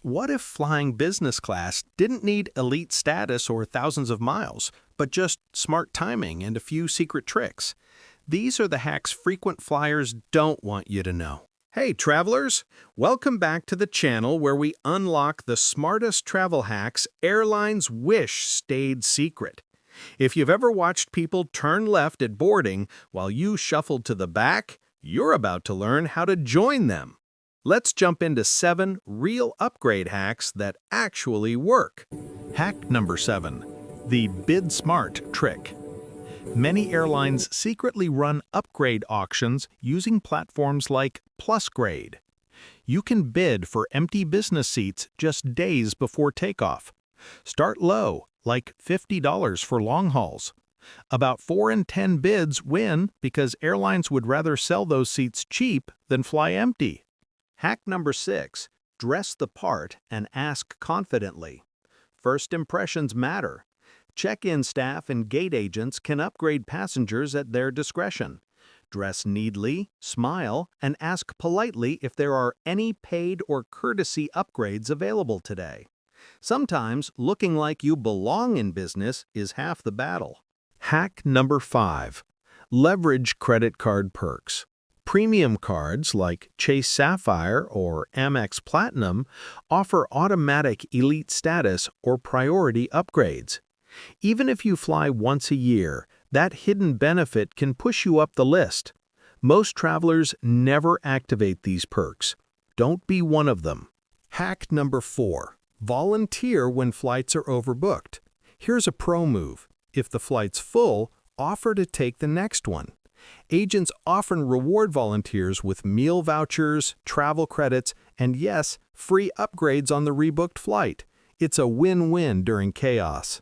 What if flying business class didn't need elite status or thousands of miles, but just smart timing and a few secret tricks? These are the hacks frequent flyers don't want you to know. Hey travelers, welcome back to the channel where we unlock the smartest travel hacks airlines wish stayed secret. If you've ever watched people turn left at boarding while you shuffled to the back, you're about to learn how to join them. Let's jump into 7 real upgrade hacks that actually work. Hack number 7. The Bid Smart trick. Many airlines secretly run upgrade auctions using platforms like PlusGrade. You can bid for empty business seats just days before takeoff. Start low, like $50 for long hauls. About 4 in 10 bids win because airlines would rather sell those seats cheap than fly empty. Hack number 6. Dress the part and ask confidently. First impressions matter. Check-in staff and gate agents can upgrade passengers at their discretion. Dress neatly, smile, and ask politely if there are any paid or courtesy upgrades available today. Sometimes looking like you belong in business is half the battle. Hack number 5. Leverage credit card perks. Premium cards like Chase Sapphire or Amex Platinum offer automatic elite status or priority upgrades. Even if you fly once a year, that hidden benefit can push you up the list. Most travelers never activate these perks. Don't be one of them. Hack number 4. Volunteer when flights are overbooked. Here's a pro move. If the flight's full, offer to take the next one. Agents often reward volunteers with meal vouchers, travel credits, and yes, free upgrades on the rebooked flight. It's a win-win during chaos.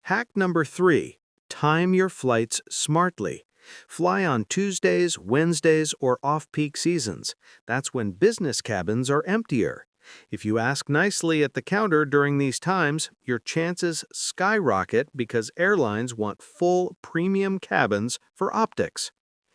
Hack number 3. Time your flights smartly. Fly on Tuesdays, Wednesdays, or off-peak seasons. That's when business cabins are emptier. If you ask nicely at the counter during these times, your chances skyrocket because airlines want full premium cabins for optics.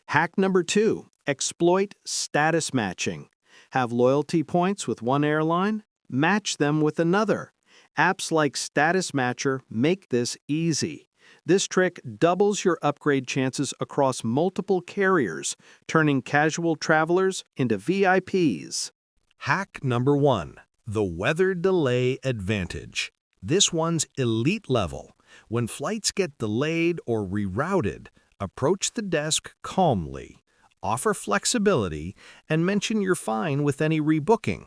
Hack number 2. Exploit status matching. Have loyalty points with one airline? Match them with another. Apps like Status Matcher make this easy. This trick doubles your upgrade chances across multiple carriers, turning casual travelers into VIPs. Hack number 1. The Weather Delay Advantage. This one's elite level. When flights get delayed or rerouted, approach the desk calmly, offer flexibility, and mention you're fine with any rebooking.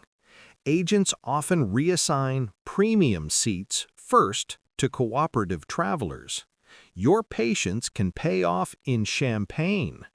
Agents often reassign premium seats first to cooperative travelers. Your patience can pay off in champagne.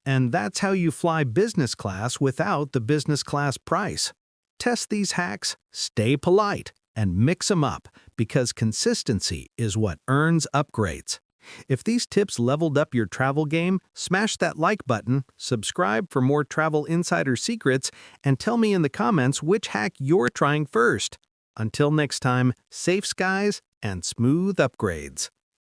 And that's how you fly business class without the business class price. Test these hacks, stay polite, and mix them up because consistency is what earns upgrades. If these tips leveled up your travel game, smash that like button, subscribe for more travel insider secrets, and tell me in the comments which hack you're trying first. Until next time, safe skies and smooth upgrades.